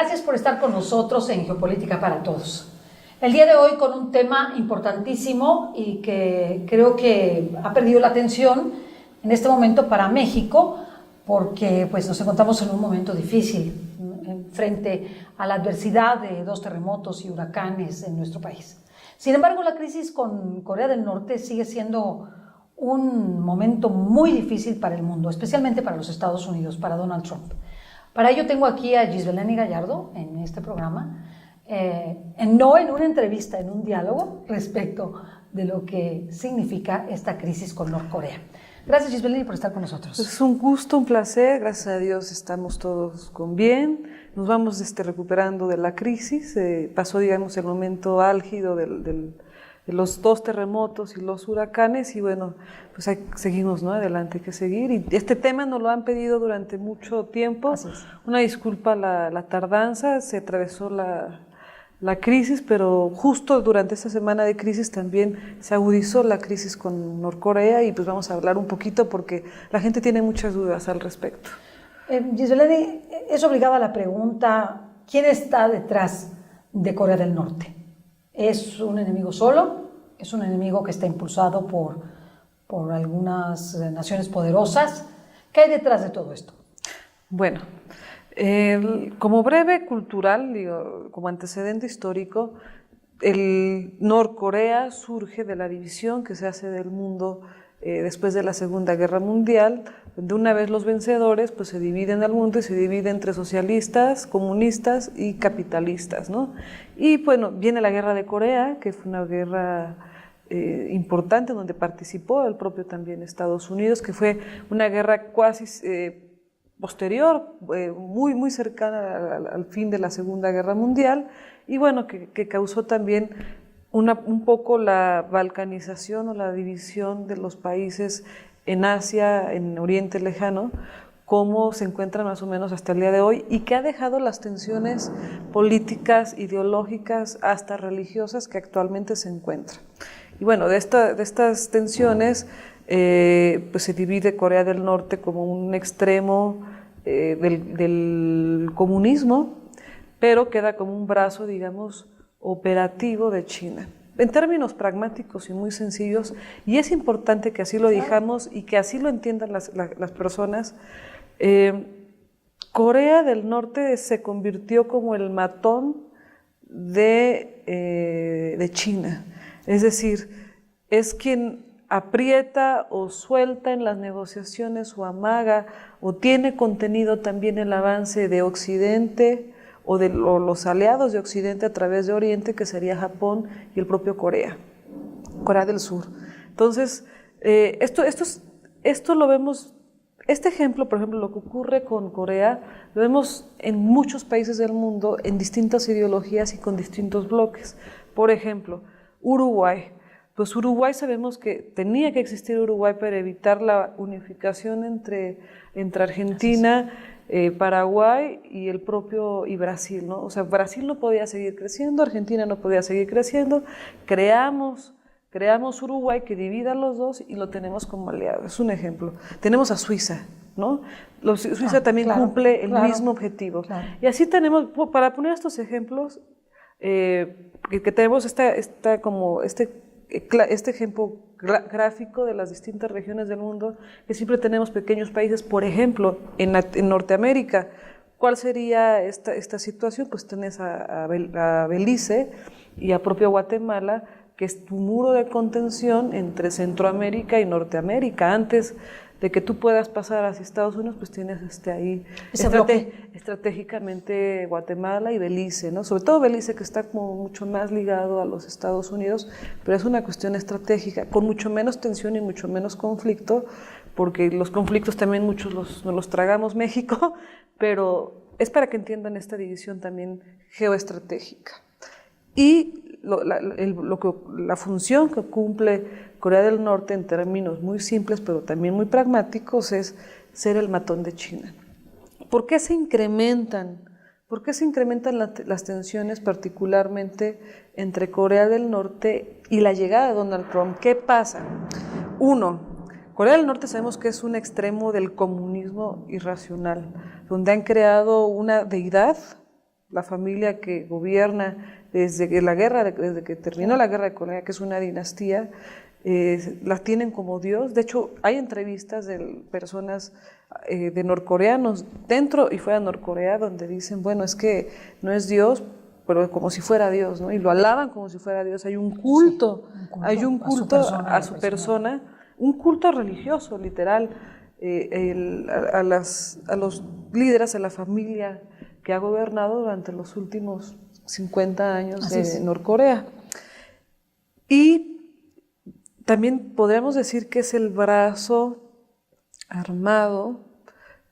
Gracias por estar con nosotros en Geopolítica para Todos. El día de hoy con un tema importantísimo y que creo que ha perdido la atención en este momento para México, porque pues, nos encontramos en un momento difícil frente a la adversidad de 2 terremotos y huracanes en nuestro país. Sin embargo, la crisis con Corea del Norte sigue siendo un momento muy difícil para el mundo, especialmente para los Estados Unidos, para Donald Trump. Para ello tengo aquí a Gisbeleni Gallardo en este programa, no en una entrevista, en un diálogo respecto de lo que significa esta crisis con Norcorea. Gracias, Gisbeleni, por estar con nosotros. Es un gusto, un placer, gracias a Dios estamos todos con bien, nos vamos recuperando de la crisis, pasó digamos el momento álgido de los 2 terremotos y los huracanes y bueno, pues seguimos, ¿no? Adelante, hay que seguir. Y este tema nos lo han pedido durante mucho tiempo. Una disculpa la tardanza, se atravesó la crisis, pero justo durante esta semana de crisis también se agudizó la crisis con Norcorea y pues vamos a hablar un poquito porque la gente tiene muchas dudas al respecto. Gisbeleni, es obligada la pregunta, ¿quién está detrás de Corea del Norte? ¿Es un enemigo solo? ¿Es un enemigo que está impulsado por algunas naciones poderosas? ¿Qué hay detrás de todo esto? Bueno, como breve cultural, como antecedente histórico, el Norcorea surge de la división que se hace del mundo después de la Segunda Guerra Mundial, donde una vez los vencedores pues se dividen al mundo y se divide entre socialistas, comunistas y capitalistas, ¿no? Y bueno, viene la Guerra de Corea, que fue una guerra importante donde participó el propio también Estados Unidos, que fue una guerra casi posterior, muy cercana al fin de la Segunda Guerra Mundial, y bueno, que causó también un poco la balcanización o la división de los países en Asia, en Oriente Lejano, como se encuentran más o menos hasta el día de hoy, y que ha dejado las tensiones políticas, ideológicas, hasta religiosas que actualmente se encuentran. Y bueno, de estas tensiones, pues se divide Corea del Norte como un extremo del comunismo, pero queda como un brazo, digamos, operativo de China. En términos pragmáticos y muy sencillos, y es importante que así lo digamos y que así lo entiendan las personas, Corea del Norte se convirtió como el matón de China, es decir, es quien aprieta o suelta en las negociaciones o amaga o tiene contenido también el avance de Occidente o de los aliados de Occidente a través de Oriente, que sería Japón y el propio Corea del Sur. Entonces, esto lo vemos, este ejemplo, por ejemplo, lo que ocurre con Corea, lo vemos en muchos países del mundo, en distintas ideologías y con distintos bloques. Por ejemplo, Uruguay. Pues Uruguay sabemos que tenía que existir Uruguay para evitar la unificación entre Argentina, Paraguay y Brasil, ¿no? O sea, Brasil no podía seguir creciendo, Argentina no podía seguir creciendo, creamos Uruguay que divida a los dos y lo tenemos como aliado. Es un ejemplo. Tenemos a Suiza, ¿no? Suiza también cumple el mismo objetivo. Claro. Y así tenemos, para poner estos ejemplos, que tenemos este ejemplo gráfico de las distintas regiones del mundo, que siempre tenemos pequeños países. Por ejemplo, en Norteamérica, ¿cuál sería esta situación? Pues tenés a Belice y a propio Guatemala, que es tu muro de contención entre Centroamérica y Norteamérica. Antes de que tú puedas pasar hacia Estados Unidos, pues tienes ahí estratégicamente Guatemala y Belice, ¿no? Sobre todo Belice, que está como mucho más ligado a los Estados Unidos, pero es una cuestión estratégica, con mucho menos tensión y mucho menos conflicto, porque los conflictos también muchos nos los tragamos México, pero es para que entiendan esta división también geoestratégica. Y la función que cumple Corea del Norte en términos muy simples pero también muy pragmáticos es ser el matón de China. ¿Por qué se incrementan las tensiones particularmente entre Corea del Norte y la llegada de Donald Trump? ¿Qué pasa? Uno, Corea del Norte sabemos que es un extremo del comunismo irracional, donde han creado una deidad la familia que gobierna desde que terminó la guerra de Corea, que es una dinastía, la tienen como Dios. De hecho, hay entrevistas de personas de norcoreanos dentro y fuera de Norcorea donde dicen, bueno, es que no es Dios, pero como si fuera Dios, ¿no? Y lo alaban como si fuera Dios. Hay un culto, hay un culto a su persona, un culto religioso, literal, a los líderes, a la familia que ha gobernado durante los últimos 50 años de Norcorea. Y también podríamos decir que es el brazo armado,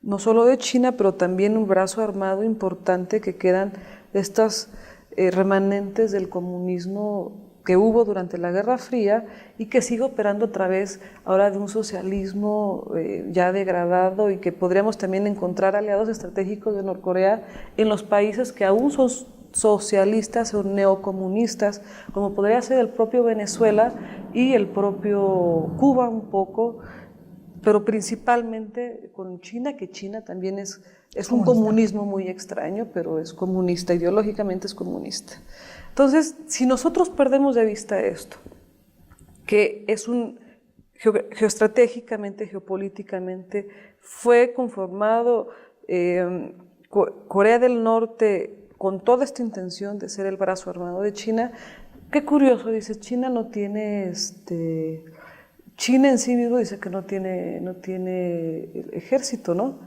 no solo de China, pero también un brazo armado importante que quedan de estas remanentes del comunismo que hubo durante la Guerra Fría y que sigue operando a través ahora de un socialismo ya degradado y que podríamos también encontrar aliados estratégicos de Norcorea en los países que aún son socialistas o neocomunistas, como podría ser el propio Venezuela y el propio Cuba un poco, pero principalmente con China, que China también es un comunismo muy extraño, pero es comunista, ideológicamente es comunista. Entonces, si nosotros perdemos de vista esto, que es geoestratégicamente, geopolíticamente, fue conformado Corea del Norte con toda esta intención de ser el brazo armado de China. Qué curioso, dice, China no tiene China en sí mismo dice que no tiene ejército, ¿no?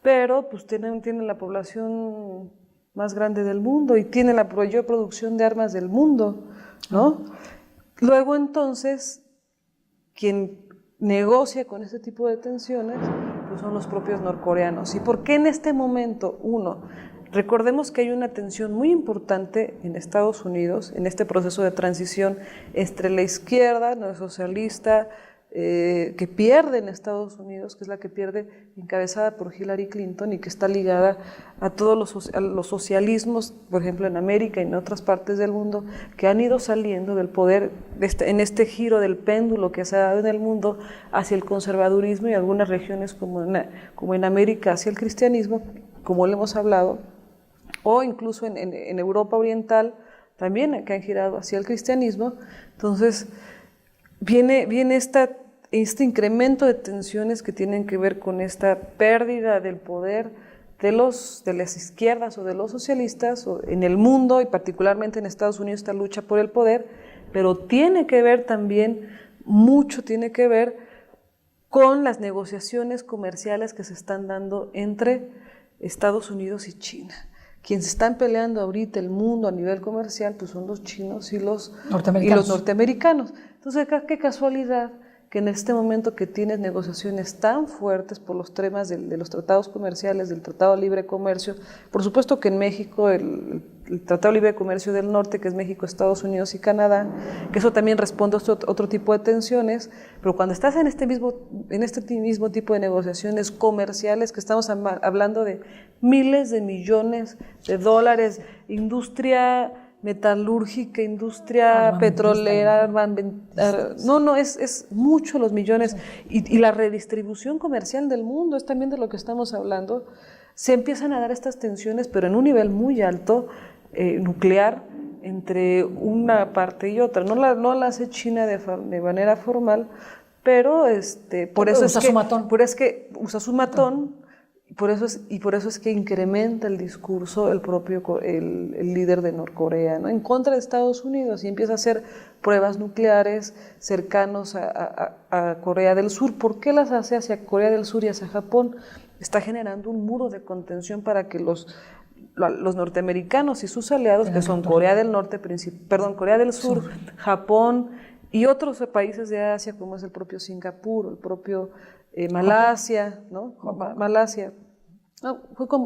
Pero pues tiene la población más grande del mundo y tiene la mayor producción de armas del mundo, ¿no? Luego entonces, quien negocia con este tipo de tensiones pues son los propios norcoreanos. ¿Y por qué en este momento? Recordemos que hay una tensión muy importante en Estados Unidos, en este proceso de transición entre la izquierda, no socialista, que pierde en Estados Unidos, que es la que pierde encabezada por Hillary Clinton y que está ligada a todos los socialismos, por ejemplo en América y en otras partes del mundo, que han ido saliendo del poder en este giro del péndulo que se ha dado en el mundo hacia el conservadurismo y algunas regiones como en América hacia el cristianismo, como le hemos hablado, o incluso en Europa Oriental también que han girado hacia el cristianismo. Entonces viene este incremento de tensiones que tienen que ver con esta pérdida del poder de las izquierdas o de los socialistas en el mundo y particularmente en Estados Unidos, esta lucha por el poder, pero tiene que ver también, mucho tiene que ver con las negociaciones comerciales que se están dando entre Estados Unidos y China. Quienes están peleando ahorita el mundo a nivel comercial pues son los chinos y los norteamericanos. Entonces, qué casualidad que en este momento que tienes negociaciones tan fuertes por los temas de los tratados comerciales, del Tratado de Libre Comercio, por supuesto que en México el Tratado de Libre Comercio del Norte, que es México, Estados Unidos y Canadá, que eso también responde a otro tipo de tensiones, pero cuando estás en este mismo tipo de negociaciones comerciales, que estamos hablando de miles de millones de dólares, industria metalúrgica, industria petrolera, es mucho los millones, y la redistribución comercial del mundo es también de lo que estamos hablando. Se empiezan a dar estas tensiones, pero en un nivel muy alto, nuclear, entre una parte y otra. No la hace China de manera formal, pero por eso es que usa su matón. Por eso es que incrementa el discurso el líder de Norcorea, ¿no? En contra de Estados Unidos, y empieza a hacer pruebas nucleares cercanos a Corea del Sur. ¿Por qué las hace hacia Corea del Sur y hacia Japón? Está generando un muro de contención para que los norteamericanos y sus aliados, que son Corea del Sur, Japón y otros países de Asia, como es el propio Singapur, el propio Malasia, ¿no? Malasia,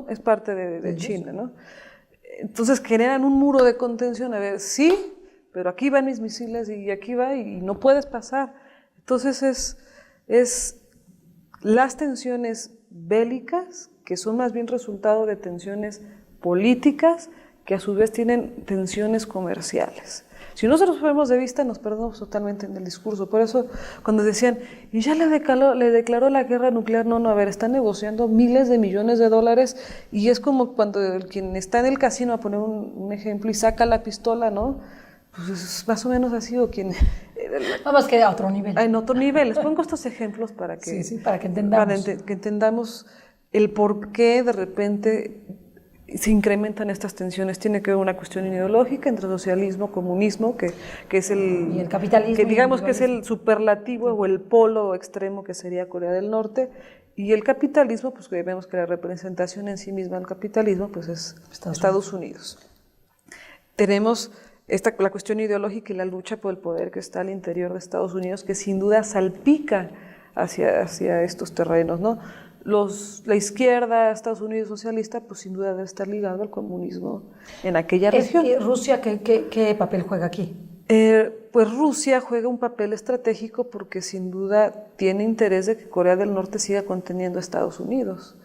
es parte de China, ¿no? Entonces generan un muro de contención, a ver, sí, pero aquí van mis misiles y aquí va y no puedes pasar. Entonces es las tensiones bélicas, que son más bien resultado de tensiones políticas, que a su vez tienen tensiones comerciales. Si nosotros perdemos de vista, nos perdemos totalmente en el discurso. Por eso, cuando decían, y ya le declaró la guerra nuclear, no, a ver, están negociando miles de millones de dólares, y es como cuando quien está en el casino, a poner un ejemplo, y saca la pistola, ¿no? Pues es más o menos así, o quien... Vamos que a otro nivel. En otro nivel. Les pongo estos ejemplos para que, para que entendamos. Que entendamos el por qué de repente se incrementan estas tensiones. Tiene que ver una cuestión ideológica entre socialismo, comunismo, que es y el capitalismo. Que digamos que es el superlativo o el polo extremo que sería Corea del Norte, y el capitalismo, pues que vemos que la representación en sí misma del capitalismo pues es Estados Unidos. Tenemos la cuestión ideológica y la lucha por el poder que está al interior de Estados Unidos, que sin duda salpica hacia estos terrenos, ¿no? La izquierda, Estados Unidos socialista, pues sin duda debe estar ligado al comunismo en aquella región. ¿Y Rusia qué papel juega aquí? Pues Rusia juega un papel estratégico porque sin duda tiene interés de que Corea del Norte siga conteniendo a Estados Unidos,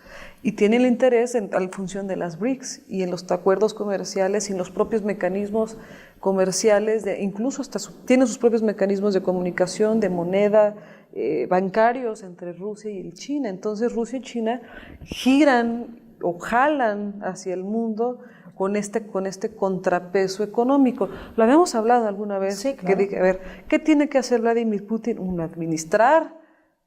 y tiene el interés en función de las BRICS y en los acuerdos comerciales y en los propios mecanismos comerciales, incluso hasta tiene sus propios mecanismos de comunicación, de moneda, bancarios entre Rusia y China. Entonces Rusia y China giran o jalan hacia el mundo con este contrapeso económico. Lo habíamos hablado alguna vez, sí, claro. Que dije, a ver, ¿qué tiene que hacer Vladimir Putin?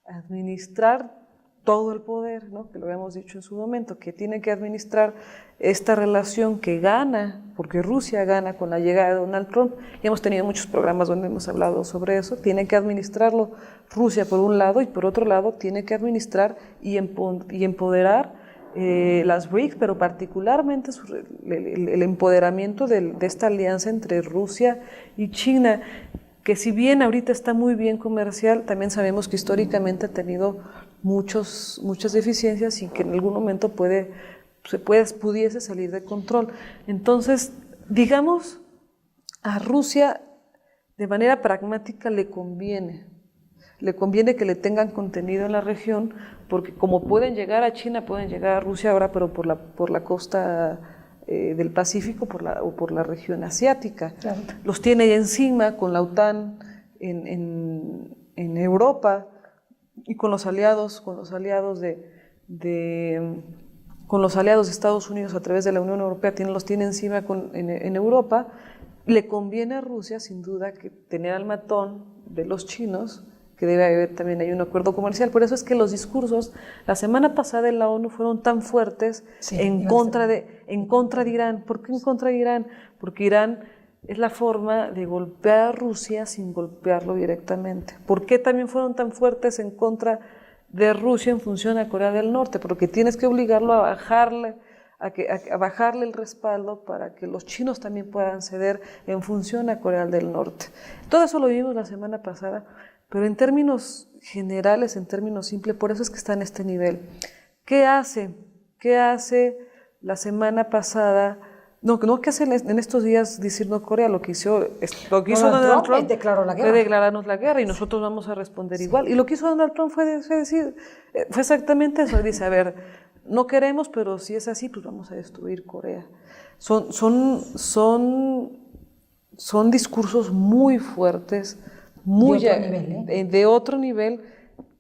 Administrar todo el poder, ¿no? Que lo habíamos dicho en su momento, que tiene que administrar esta relación que gana, porque Rusia gana con la llegada de Donald Trump, y hemos tenido muchos programas donde hemos hablado sobre eso. Tiene que administrarlo Rusia por un lado, y por otro lado tiene que administrar y empoderar las BRICS, pero particularmente el empoderamiento de esta alianza entre Rusia y China, que si bien ahorita está muy bien comercial, también sabemos que históricamente ha tenido muchas deficiencias y que en algún momento pudiese salir de control. Entonces, digamos, a Rusia de manera pragmática le conviene que le tengan contenido en la región, porque como pueden llegar a China, pueden llegar a Rusia ahora, pero por la costa del Pacífico o por la región asiática. Claro. Los tiene encima con la OTAN en Europa, y con los aliados de Estados Unidos a través de la Unión Europea, los tiene encima en Europa. Le conviene a Rusia, sin duda, que tener al matón de los chinos, que debe haber también hay un acuerdo comercial. Por eso es que los discursos la semana pasada en la ONU fueron tan fuertes en contra de Irán. ¿Por qué en contra de Irán? Porque Irán es la forma de golpear a Rusia sin golpearlo directamente. ¿Por qué también fueron tan fuertes en contra de Rusia en función a Corea del Norte? Porque tienes que obligarlo a bajarle el respaldo para que los chinos también puedan ceder en función a Corea del Norte. Todo eso lo vimos la semana pasada, pero en términos generales, en términos simples, por eso es que está en este nivel. ¿Qué hace la semana pasada? No, ¿qué hace en estos días decir Corea? Lo que hizo Donald Trump declaró la guerra. Fue declararnos la guerra y nosotros vamos a responder igual. Y lo que hizo Donald Trump fue exactamente eso. Dice, a ver, no queremos, pero si es así, pues vamos a destruir Corea. Son discursos muy fuertes, de otro nivel,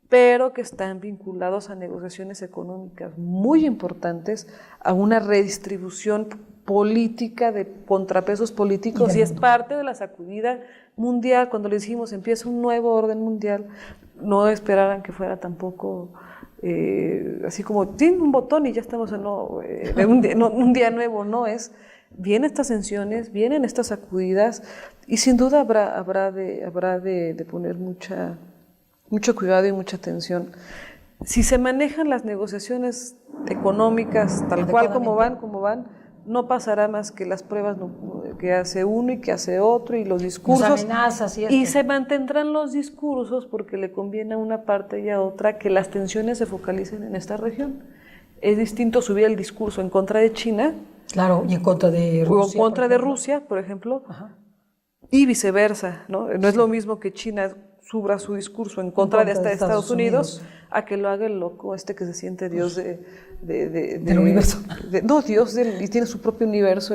pero que están vinculados a negociaciones económicas muy importantes, a una redistribución política de contrapesos políticos, y es parte de la sacudida mundial. Cuando le dijimos empieza un nuevo orden mundial, no esperaran que fuera tampoco así como tiene un botón y ya estamos en un día nuevo. Vienen estas tensiones, vienen estas sacudidas, y sin duda habrá de poner mucho cuidado y mucha atención. Si se manejan las negociaciones económicas tal cual como van, no pasará más que las pruebas que hace uno y que hace otro, y los discursos. Las amenazas y se mantendrán los discursos porque le conviene a una parte y a otra que las tensiones se focalicen en esta región. Es distinto subir el discurso en contra de China. Claro, y en contra de Rusia. O en contra de Rusia, por ejemplo. Ajá. Y viceversa, ¿no? No es lo mismo que China suba su discurso en contra de Estados Unidos a que lo haga el loco que se siente Dios del universo. Dios y tiene su propio universo,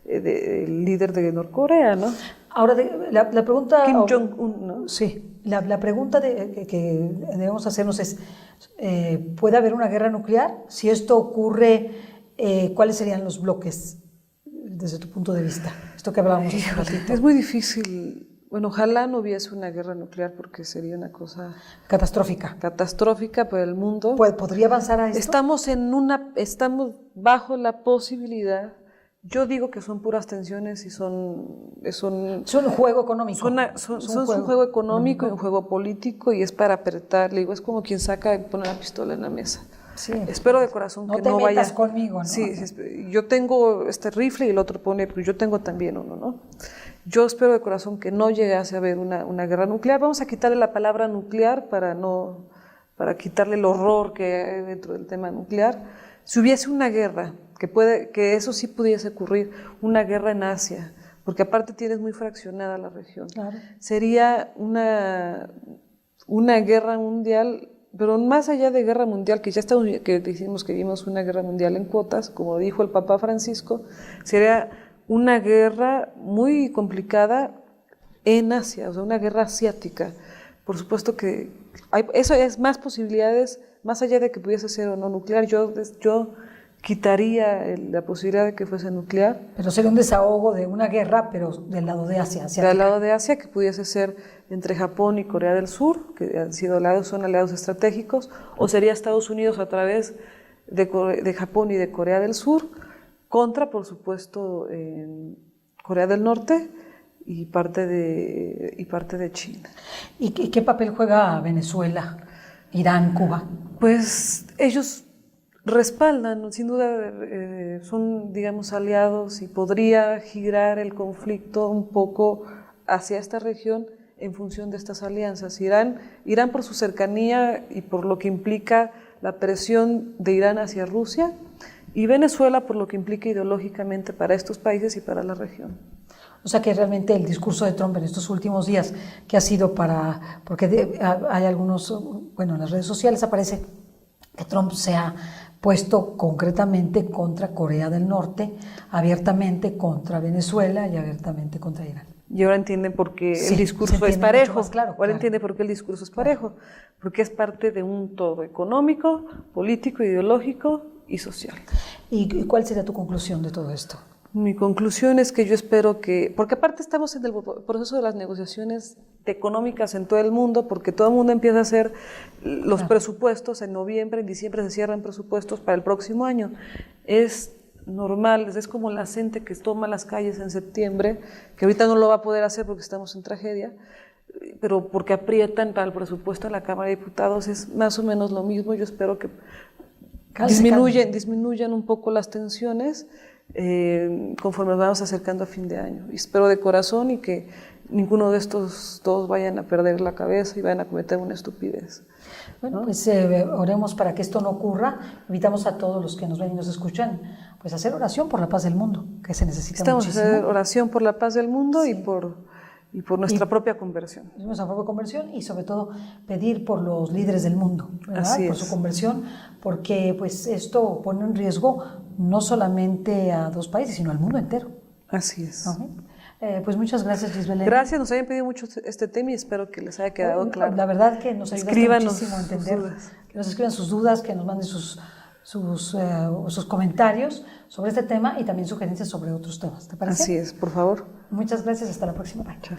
del líder de Norcorea, ¿no? Ahora, la pregunta... Kim Jong-un, ¿no? Sí, la pregunta que debemos hacernos es, ¿puede haber una guerra nuclear? Si esto ocurre, ¿cuáles serían los bloques desde tu punto de vista? Esto que hablábamos hace un ratito. Es muy difícil. Bueno, ojalá no hubiese una guerra nuclear porque sería una cosa catastrófica para el mundo. ¿Podría avanzar a esto? Estamos bajo la posibilidad. Yo digo que son puras tensiones y son un juego económico. Son un juego económico y un juego político, y es para apretar. Le digo, es como quien saca y pone la pistola en la mesa. Sí. Espero de corazón que no vaya. No te metas conmigo, ¿no? Sí, yo tengo este rifle y el otro pone, pero yo tengo también uno, ¿no? Yo espero de corazón que no llegase a haber una guerra nuclear. Vamos a quitarle la palabra nuclear para quitarle el horror que hay dentro del tema nuclear. Si hubiese una guerra, que eso sí pudiese ocurrir, una guerra en Asia, porque aparte tienes muy fraccionada la región. Claro. Sería una guerra mundial, pero más allá de guerra mundial, que decimos que vimos una guerra mundial en cuotas, como dijo el Papa Francisco, sería una guerra muy complicada en Asia, o sea, una guerra asiática. Por supuesto que eso es más posibilidades, más allá de que pudiese ser o no nuclear. Yo quitaría la posibilidad de que fuese nuclear. Pero sería un desahogo de una guerra, pero del lado de Asia. Del lado de Asia, que pudiese ser entre Japón y Corea del Sur, que son aliados estratégicos, o sería Estados Unidos a través de Japón y de Corea del Sur, contra, por supuesto, Corea del Norte y parte de China. ¿Y qué papel juega Venezuela, Irán, Cuba? Pues ellos respaldan, sin duda, son, digamos, aliados, y podría girar el conflicto un poco hacia esta región en función de estas alianzas. Irán por su cercanía y por lo que implica la presión de Irán hacia Rusia, y Venezuela por lo que implica ideológicamente para estos países y para la región. O sea que realmente el discurso de Trump en estos últimos días, que ha sido porque hay algunos, bueno, en las redes sociales aparece que Trump se ha puesto concretamente contra Corea del Norte, abiertamente contra Venezuela y abiertamente contra Irán. Y ahora entienden por qué el discurso es parejo. Ahora entiende por qué el discurso es parejo, porque es parte de un todo económico, político, ideológico y social. ¿Y cuál sería tu conclusión de todo esto? Mi conclusión es que yo espero que, porque aparte estamos en el proceso de las negociaciones económicas en todo el mundo, porque todo el mundo empieza a hacer los presupuestos en noviembre, en diciembre se cierran presupuestos para el próximo año. Es normal, es como la gente que toma las calles en septiembre, que ahorita no lo va a poder hacer porque estamos en tragedia, pero porque aprietan para el presupuesto en la Cámara de Diputados. Es más o menos lo mismo. Yo espero que disminuyan un poco las tensiones conforme nos vamos acercando a fin de año. Y espero de corazón y que ninguno de estos dos vayan a perder la cabeza y vayan a cometer una estupidez. Bueno, pues oremos para que esto no ocurra. Invitamos a todos los que nos ven y nos escuchan, pues a hacer oración por la paz del mundo, que se necesita muchísimo. Estamos a hacer oración por la paz del mundo, sí, y por nuestra propia conversión. Nuestra propia conversión, y sobre todo pedir por los líderes del mundo, ¿verdad? Por su conversión, porque pues esto pone en riesgo no solamente a dos países, sino al mundo entero. Así es. Pues muchas gracias, Lisbeth. Gracias, nos habían pedido mucho este tema y espero que les haya quedado claro. La verdad que nos ayudaste muchísimo a entender, que nos escriban sus dudas, que nos manden sus comentarios sobre este tema y también sugerencias sobre otros temas. ¿Te parece? Así es, por favor. Muchas gracias, hasta la próxima. Chao.